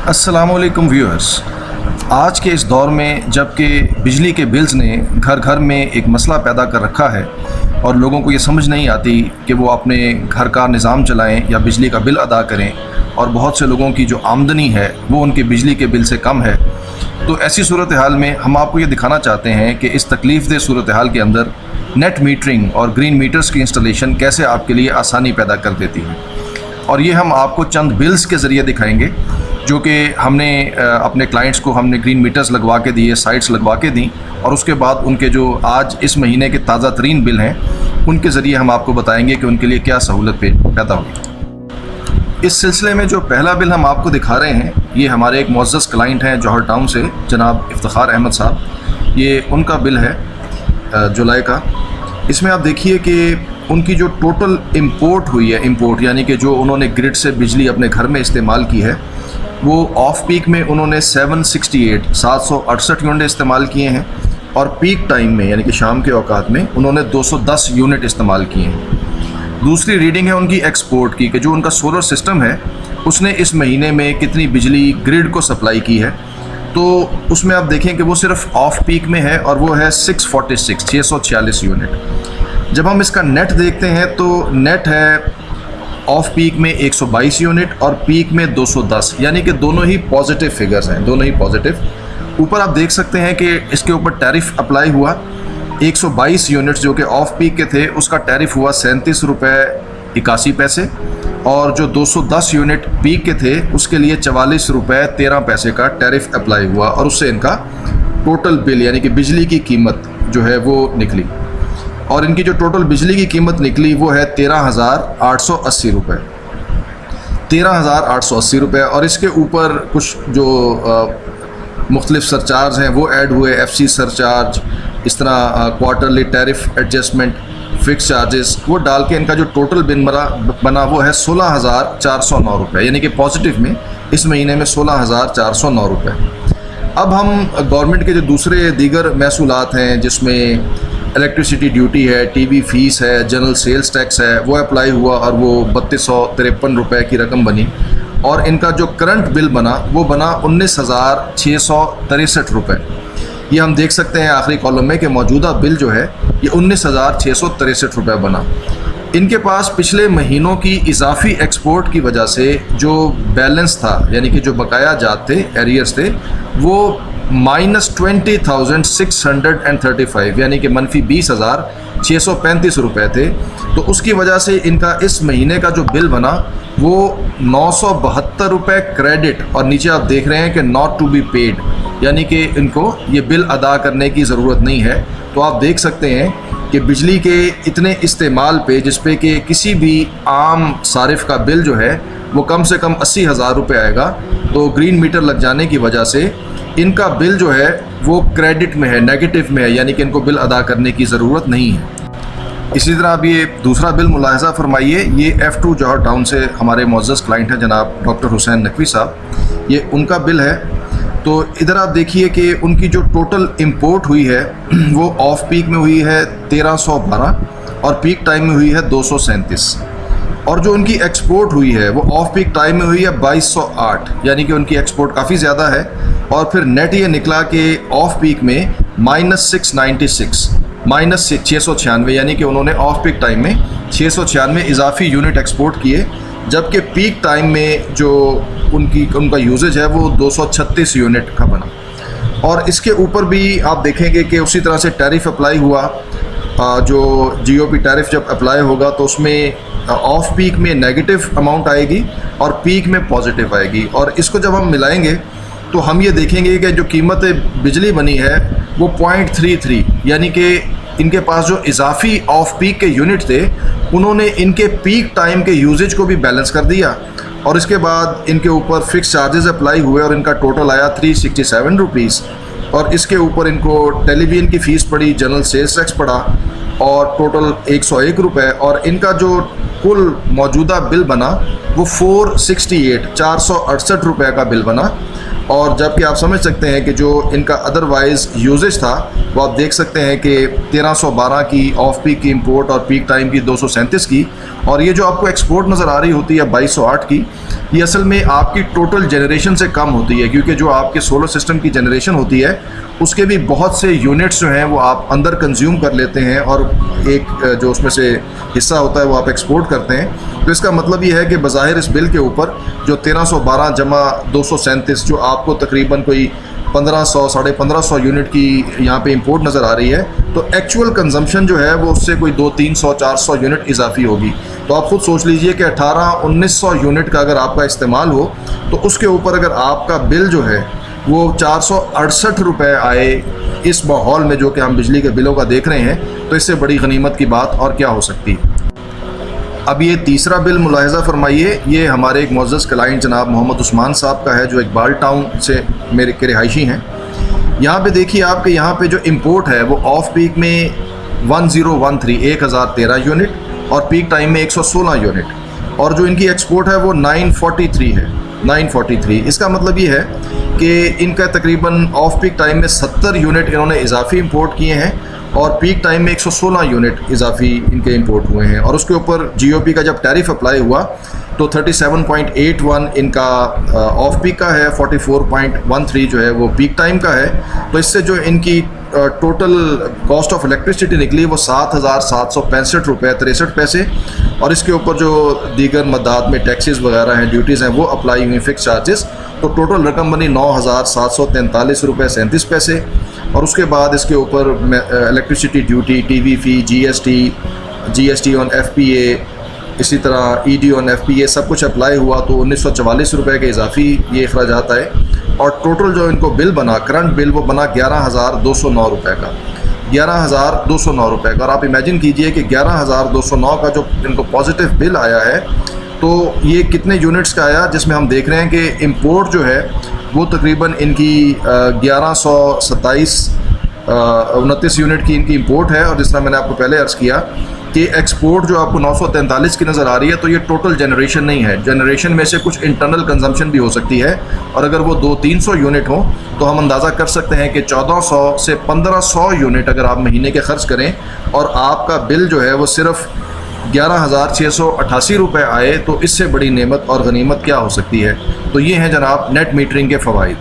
अस्सलामुअलैकुम व्यूअर्स। आज के इस दौर में जबकि बिजली के बिल्स ने घर घर में एक मसला पैदा कर रखा है और लोगों को ये समझ नहीं आती कि वो अपने घर का निज़ाम चलाएं या बिजली का बिल अदा करें, और बहुत से लोगों की जो आमदनी है वो उनके बिजली के बिल से कम है। तो ऐसी सूरत हाल में हम आपको ये दिखाना चाहते हैं कि इस तकलीफ़देह सूरत हाल के अंदर नेट मीटरिंग और ग्रीन मीटर्स की इंस्टॉलेशन कैसे आपके लिए आसानी पैदा कर देती है। और ये हम आपको चंद बिल्स के ज़रिए दिखाएंगे जो कि हमने अपने क्लाइंट्स को हमने ग्रीन मीटर्स लगवा के दिए, साइट्स लगवा के दी, और उसके बाद उनके जो आज इस महीने के ताज़ा तरीन बिल हैं उनके ज़रिए हम आपको बताएंगे कि उनके लिए क्या सहूलत पैदा होगी। इस सिलसिले में जो पहला बिल हम आपको दिखा रहे हैं ये हमारे एक मुअज़्ज़ज़ क्लाइंट हैं जौहर टाउन से, जनाब इफ्तिखार अहमद साहब। ये उनका बिल है जुलाई का। इसमें आप देखिए कि उनकी जो टोटल इंपोर्ट हुई है, इंपोर्ट यानी कि जो उन्होंने ग्रिड से बिजली अपने घर में इस्तेमाल की है, वो ऑफ पीक में उन्होंने 768 यूनिट इस्तेमाल किए हैं, और पीक टाइम में यानी कि शाम के औकात में उन्होंने 210 यूनिट इस्तेमाल किए हैं। दूसरी रीडिंग है उनकी एक्सपोर्ट की कि जो उनका सोलर सिस्टम है उसने इस महीने में कितनी बिजली ग्रिड को सप्लाई की है। तो उसमें आप देखें कि वो सिर्फ ऑफ पीक में है और वो है 646 यूनिट। जब हम इसका नेट देखते हैं तो नेट है ऑफ पीक में 122 यूनिट और पीक में 210, यानी कि दोनों ही पॉजिटिव फिगर्स हैं, दोनों ही पॉजिटिव। ऊपर आप देख सकते हैं कि इसके ऊपर टैरिफ अप्लाई हुआ 122 यूनिट्स जो कि ऑफ पीक के थे उसका टैरिफ हुआ 37 रुपये 81 पैसे, और जो 210 यूनिट पीक के थे उसके लिए 44 रुपये 13 पैसे का टैरिफ अप्लाई हुआ, और उससे इनका टोटल बिल यानी कि बिजली की कीमत जो है वो निकली। और इनकी जो टोटल बिजली की कीमत निकली वो है 13,880 रुपये, 13,880 रुपये। और इसके ऊपर कुछ जो मुख्तलिफ सरचार्ज हैं वो ऐड हुए, FC सरचार्ज, इस तरह quarterly tariff adjustment, fix charges, वो डाल के इनका जो टोटल बिल बना वो है 16,409 रुपये, यानी कि पॉजिटिव में इस महीने में 16,409 रुपये। अब हम गवर्नमेंट के जो दूसरे दीगर महसूलात हैं जिसमें इलेक्ट्रिसिटी ड्यूटी है, TV फीस है, जनरल सेल्स टैक्स है, वो अप्लाई हुआ और वो 3253 रुपये की रकम बनी, और इनका जो करंट बिल बना वो बना 19,663 रुपये। ये हम देख सकते हैं आखिरी कॉलम में कि मौजूदा बिल जो है ये 19,663 रुपये बना। इनके पास पिछले महीनों की इजाफी एक्सपोर्ट की वजह से जो बैलेंस था यानी कि जो बकाया जात थे, एरियर्स थे, वो -20,635 यानी कि मनफी 20,635 रुपये थे। तो उसकी वजह से इनका इस महीने का जो बिल बना वो 972 रुपये क्रेडिट, और नीचे आप देख रहे हैं कि नॉट टू बी पेड, यानी कि इनको ये बिल अदा करने की ज़रूरत नहीं है। तो आप देख सकते हैं कि बिजली के इतने इस्तेमाल पे जिस पे कि किसी भी आम सारिफ का बिल जो है वो कम से कम 80,000 रुपये आएगा, तो ग्रीन मीटर लग जाने की वजह से इनका बिल जो है वो क्रेडिट में है, नेगेटिव में है, यानी कि इनको बिल अदा करने की ज़रूरत नहीं है। इसी तरह अब ये दूसरा बिल मुलाहजा फरमाइए। ये F2 जौहर टाउन से हमारे मुअज़्ज़ज़ क्लाइंट हैं जनाब डॉक्टर हुसैन नकवी साहब, ये उनका बिल है। तो इधर आप देखिए कि उनकी जो टोटल इंपोर्ट हुई है वो ऑफ पीक में हुई है 1312 और पीक टाइम में हुई है 237, और जो उनकी एक्सपोर्ट हुई है वो ऑफ पीक टाइम में हुई है 2208, यानी कि उनकी एक्सपोर्ट काफ़ी ज़्यादा है। और फिर नेट ये निकला कि ऑफ पीक में -696, -696, यानी कि उन्होंने ऑफ पीक टाइम में 696 इजाफी यूनिट एक्सपोर्ट किए, जबकि पीक टाइम में जो उनका यूजेज है वो 236 यूनिट का बना। और इसके ऊपर भी आप देखेंगे कि उसी तरह से टैरिफ अप्लाई हुआ। जो GOP टैरिफ जब अप्लाई होगा तो उसमें ऑफ पीक में नेगेटिव अमाउंट आएगी और पीक में पॉजिटिव आएगी, और इसको जब हम मिलाएंगे तो हम ये देखेंगे कि जो कीमत बिजली बनी है वो 0.33, यानी कि इनके पास जो इजाफी ऑफ पीक के यूनिट थे उन्होंने इनके पीक टाइम के यूजेज को भी बैलेंस कर दिया, और इसके बाद इनके ऊपर फिक्स चार्जेस अप्लाई हुए और इनका टोटल आया 367 रुपीज़। और इसके ऊपर इनको टेलीविज़न की फ़ीस पड़ी, जनरल सेल्स टैक्स पड़ा, और टोटल 101 रुपये, और इनका जो कुल मौजूदा बिल बना वो 468 रुपये का बिल बना। और जबकि आप समझ सकते हैं कि जो इनका अदरवाइज़ यूजेज था वो आप देख सकते हैं कि 1312 की ऑफ पीक की इंपोर्ट और पीक टाइम की 237 की, और ये जो आपको एक्सपोर्ट नज़र आ रही होती है 2208 की, ये असल में आपकी टोटल जनरेशन से कम होती है, क्योंकि जो आपके सोलर सिस्टम की जनरेशन होती है उसके भी बहुत से यूनिट्स जो हैं वो आप अंदर कंज्यूम कर लेते हैं और एक जो उसमें से हिस्सा होता है वो आप एक्सपोर्ट करते हैं। तो इसका मतलब ये है कि बज़ाहिर इस बिल के ऊपर जो 1312 जमा 237 जो आपको तकरीबन कोई 1500 साढ़े 1500 यूनिट की यहाँ पे इंपोर्ट नज़र आ रही है, तो एक्चुअल कंजम्पशन जो है वो उससे कोई 200-300-400 यूनिट इजाफी होगी। तो आप ख़ुद सोच लीजिए कि 1800-1900 यूनिट का अगर आपका इस्तेमाल हो तो उसके ऊपर अगर आपका बिल जो है वो 468 रुपये आए इस माहौल में जो कि हम बिजली के बिलों का देख रहे हैं, तो इससे बड़ी गनीमत की बात और क्या हो सकती है। अब ये तीसरा बिल मुलाहिज़ा फरमाइए, ये हमारे एक मुअज़्ज़ज़ क्लाइंट जनाब मोहम्मद उस्मान साहब का है जो इकबाल टाउन से मेरे के रिहायशी हैं। यहाँ पे देखिए आपके यहाँ पे जो इंपोर्ट है वो ऑफ पीक में 1013 यूनिट और पीक टाइम में 116 यूनिट, और जो इनकी एक्सपोर्ट है वो 943 है, 943। इसका मतलब ये है कि इनका तकरीबन ऑफ पीक टाइम में 70 यूनिट इन्होंने इजाफी इंपोर्ट किए हैं और पीक टाइम में 116 यूनिट इजाफी इनके इंपोर्ट हुए हैं। और उसके ऊपर जीओपी का जब टैरिफ अप्लाई हुआ तो 37.81 इनका ऑफ पीक का है, 44.13 जो है वो पीक टाइम का है। तो इससे जो इनकी टोटल कॉस्ट ऑफ इलेक्ट्रिसिटी निकली वो 7,765 रुपये 63 पैसे, और इसके ऊपर जो दीगर मदाद में टैक्सेस वगैरह हैं, ड्यूटीज़ हैं, वो अप्लाई हुई फिक्स चार्जेस। तो टोटल रकम बनी 9,743 रुपये 37 पैसे। और उसके बाद इसके ऊपर electricity duty, TV fee, GST on FPA, इसी तरह ईडी ऑन एफपीए सब कुछ अप्लाई हुआ तो 1944 रुपये के इजाफी ये अखराजात आए। और टोटल जो इनको बिल बना, करंट बिल, वो बना 11,209 रुपये का, 11,209 रुपये का। और आप इमेजिन कीजिए कि 11,209 का जो इनको पॉजिटिव बिल आया है तो ये कितने यूनिट्स का आया, जिसमें हम देख रहे हैं कि इंपोर्ट जो है वो तकरीबन इनकी 1129 यूनिट की इनकी इंपोर्ट है। और जिस तरह मैंने आपको पहले अर्ज़ किया कि एक्सपोर्ट जो आपको 943 की नज़र आ रही है, तो ये टोटल जनरेशन नहीं है, जनरेशन में से कुछ इंटरनल कंजम्पशन भी हो सकती है। और अगर वो 200-300 यूनिट हो तो हम अंदाज़ा कर सकते हैं कि 1400 से 1500 यूनिट अगर आप महीने के खर्च करें और आपका बिल जो है वो सिर्फ 11,688 रुपये आए, तो इससे बड़ी नेमत और गनीमत क्या हो सकती है। तो ये हैं जनाब नेट मीटरिंग के फ़वाइद।